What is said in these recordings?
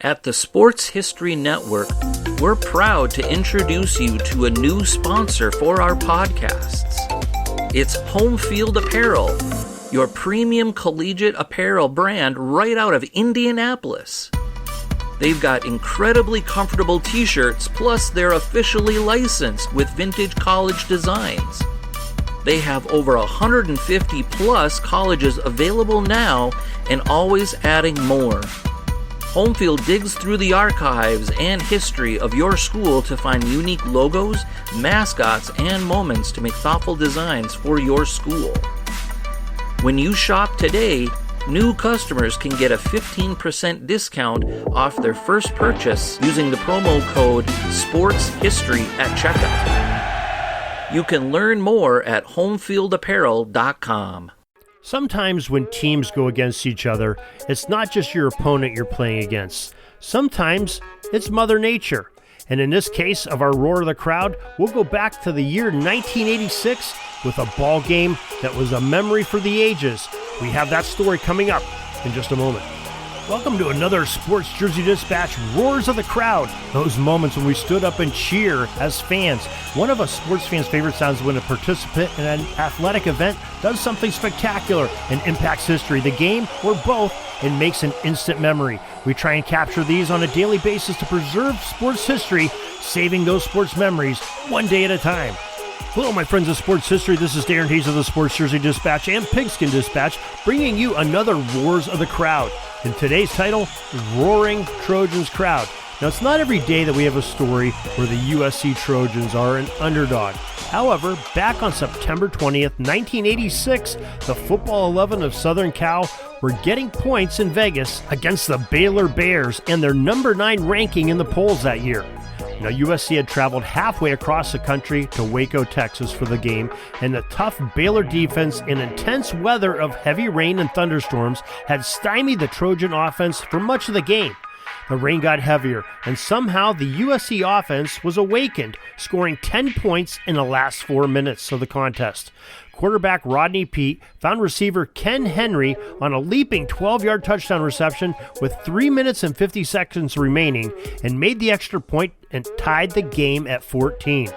At the Sports History Network, we're proud to introduce you to a new sponsor for our podcasts. It's Home Field Apparel, your premium collegiate apparel brand right out of Indianapolis. They've got incredibly comfortable t-shirts, plus they're officially licensed with vintage college designs. They have over 150 plus colleges available now and always adding more. Homefield digs through the archives and history of your school to find unique logos, mascots, and moments to make thoughtful designs for your school. When you shop today, new customers can get a 15% discount off their first purchase using the promo code SPORTSHISTORY at checkout. You can learn more at homefieldapparel.com. Sometimes when teams go against each other, it's not just your opponent you're playing against. Sometimes it's Mother Nature. And in this case of our Roar of the Crowd, we'll go back to the year 1986 with a ball game that was a memory for the ages. We have that story coming up in just a moment. Welcome to another Sports Jersey Dispatch Roars of the Crowd. Those moments when we stood up and cheer as fans. One of us sports fans' favorite sounds is when a participant in an athletic event does something spectacular and impacts history, the game, or both, and makes an instant memory. We try and capture these on a daily basis to preserve sports history, saving those sports memories one day at a time. Hello, my friends of sports history. This is Darren Hayes of the Sports Jersey Dispatch and Pigskin Dispatch, bringing you another Roars of the Crowd. In today's title, Roaring Trojans Crowd. Now, it's not every day that we have a story where the USC Trojans are an underdog. However, back on September 20th, 1986, the Football 11 of Southern Cal were getting points in Vegas against the Baylor Bears and their number 9 ranking in the polls that year. Now, USC had traveled halfway across the country to Waco, Texas for the game, and the tough Baylor defense and intense weather of heavy rain and thunderstorms had stymied the Trojan offense for much of the game. The rain got heavier, and somehow the USC offense was awakened, scoring 10 points in the last 4 minutes of the contest. Quarterback Rodney Peete found receiver Ken Henry on a leaping 12-yard touchdown reception with 3 minutes and 50 seconds remaining and made the extra point and tied the game at 14.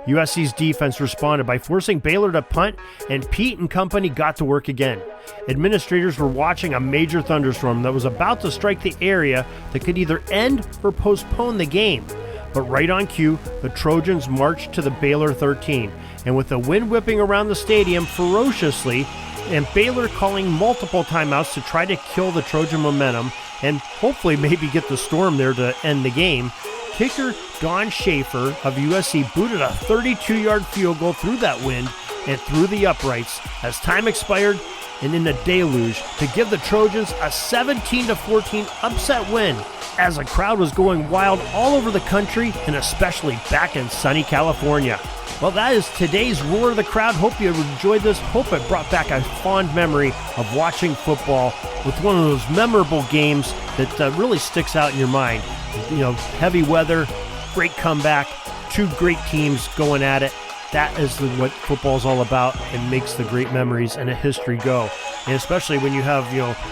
USC's defense responded by forcing Baylor to punt, and Peete and company got to work again. Administrators were watching a major thunderstorm that was about to strike the area that could either end or postpone the game. But right on cue, the Trojans marched to the Baylor 13, and with the wind whipping around the stadium ferociously, and Baylor calling multiple timeouts to try to kill the Trojan momentum, and hopefully maybe get the storm there to end the game, kicker Don Schaefer of USC booted a 32-yard field goal through that wind and through the uprights as time expired and in a deluge to give the Trojans a 17-14 upset win as the crowd was going wild all over the country and especially back in sunny California. Well, that is today's Roar of the Crowd. Hope you enjoyed this. Hope it brought back a fond memory of watching football with one of those memorable games that really sticks out in your mind. You know, heavy weather, great comeback, two great teams going at it. That is what football is all about and makes the great memories and a history go. And especially when you have,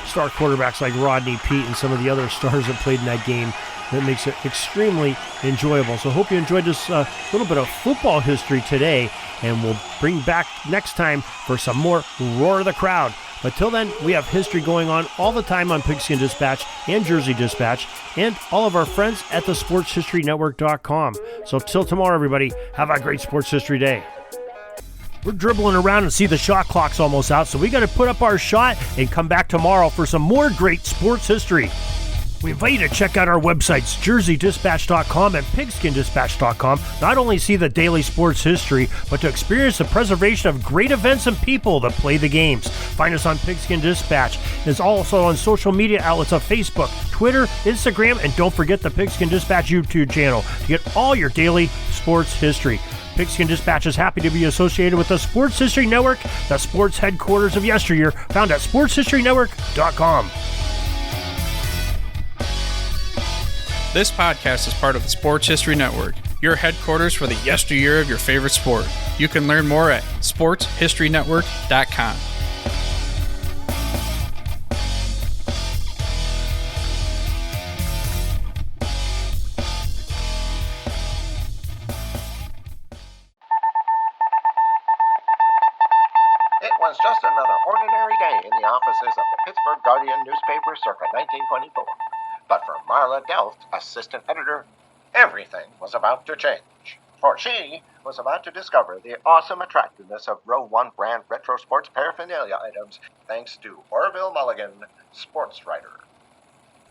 star quarterbacks like Rodney Peete and some of the other stars that played in that game, that makes it extremely enjoyable. So hope you enjoyed this little bit of football history today, and we'll bring back next time for some more Roar of the Crowd. But till then, we have history going on all the time on Pigskin Dispatch and Jersey Dispatch and all of our friends at the SportsHistoryNetwork.com. So till tomorrow, everybody, have a great sports history day. We're dribbling around and see the shot clock's almost out, so we got to put up our shot and come back tomorrow for some more great sports history. We invite you to check out our websites, JerseyDispatch.com and PigskinDispatch.com. Not only see the daily sports history, but to experience the preservation of great events and people that play the games. Find us on Pigskin Dispatch. It's also on social media outlets of Facebook, Twitter, Instagram, and don't forget the Pigskin Dispatch YouTube channel to get all your daily sports history. Pigskin Dispatch is happy to be associated with the Sports History Network, the sports headquarters of yesteryear, found at SportsHistoryNetwork.com. This podcast is part of the Sports History Network, your headquarters for the yesteryear of your favorite sport. You can learn more at SportsHistoryNetwork.com. newspaper circa 1924. But for Marla Delft, assistant editor, everything was about to change. For she was about to discover the awesome attractiveness of Row 1 brand retro sports paraphernalia items thanks to Orville Mulligan, sports writer.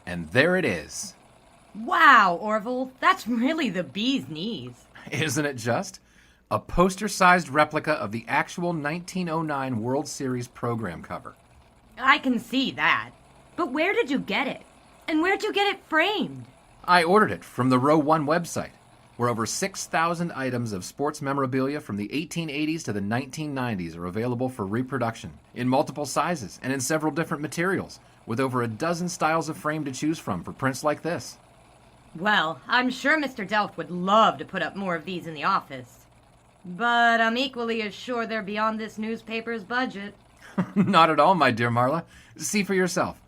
And there it is. Wow, Orville, that's really the bee's knees. Isn't it just? A poster-sized replica of the actual 1909 World Series program cover. I can see that. But where did you get it? And where'd you get it framed? I ordered it from the Row 1 website, where over 6,000 items of sports memorabilia from the 1880s to the 1990s are available for reproduction, in multiple sizes and in several different materials, with over a dozen styles of frame to choose from for prints like this. Well, I'm sure Mr. Delft would love to put up more of these in the office. But I'm equally as sure they're beyond this newspaper's budget. Not at all, my dear Marla. See for yourself.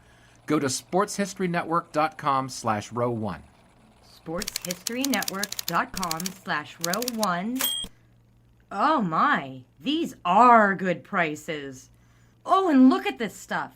Go to sportshistorynetwork.com/row1. sportshistorynetwork.com/row1. Oh my, these are good prices. Oh, and look at this stuff.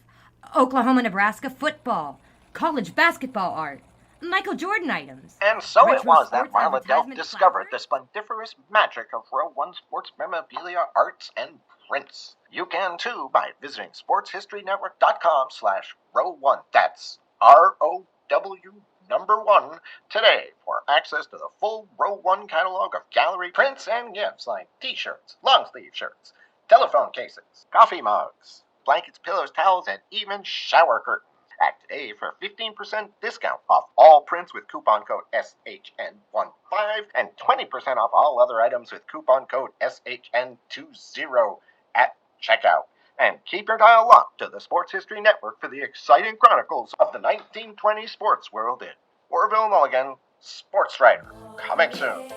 Oklahoma-Nebraska football, college basketball art, Michael Jordan items. And so retro it was that sports Marla Delft advertisement discovered the flowers. splendiferous magic of Row 1 sports memorabilia, arts, and prints. You can too by visiting sportshistorynetwork.com/row1. That's ROW1 today for access to the full Row 1 catalog of gallery prints and gifts like t-shirts, long-sleeve shirts, telephone cases, coffee mugs, blankets, pillows, towels, and even shower curtains. Act today for 15% discount off all prints with coupon code SHN15 and 20% off all other items with coupon code SHN20 at checkout. And keep your dial locked to the Sports History Network for the exciting chronicles of the 1920 sports world in Orville Mulligan, sports writer. Coming soon.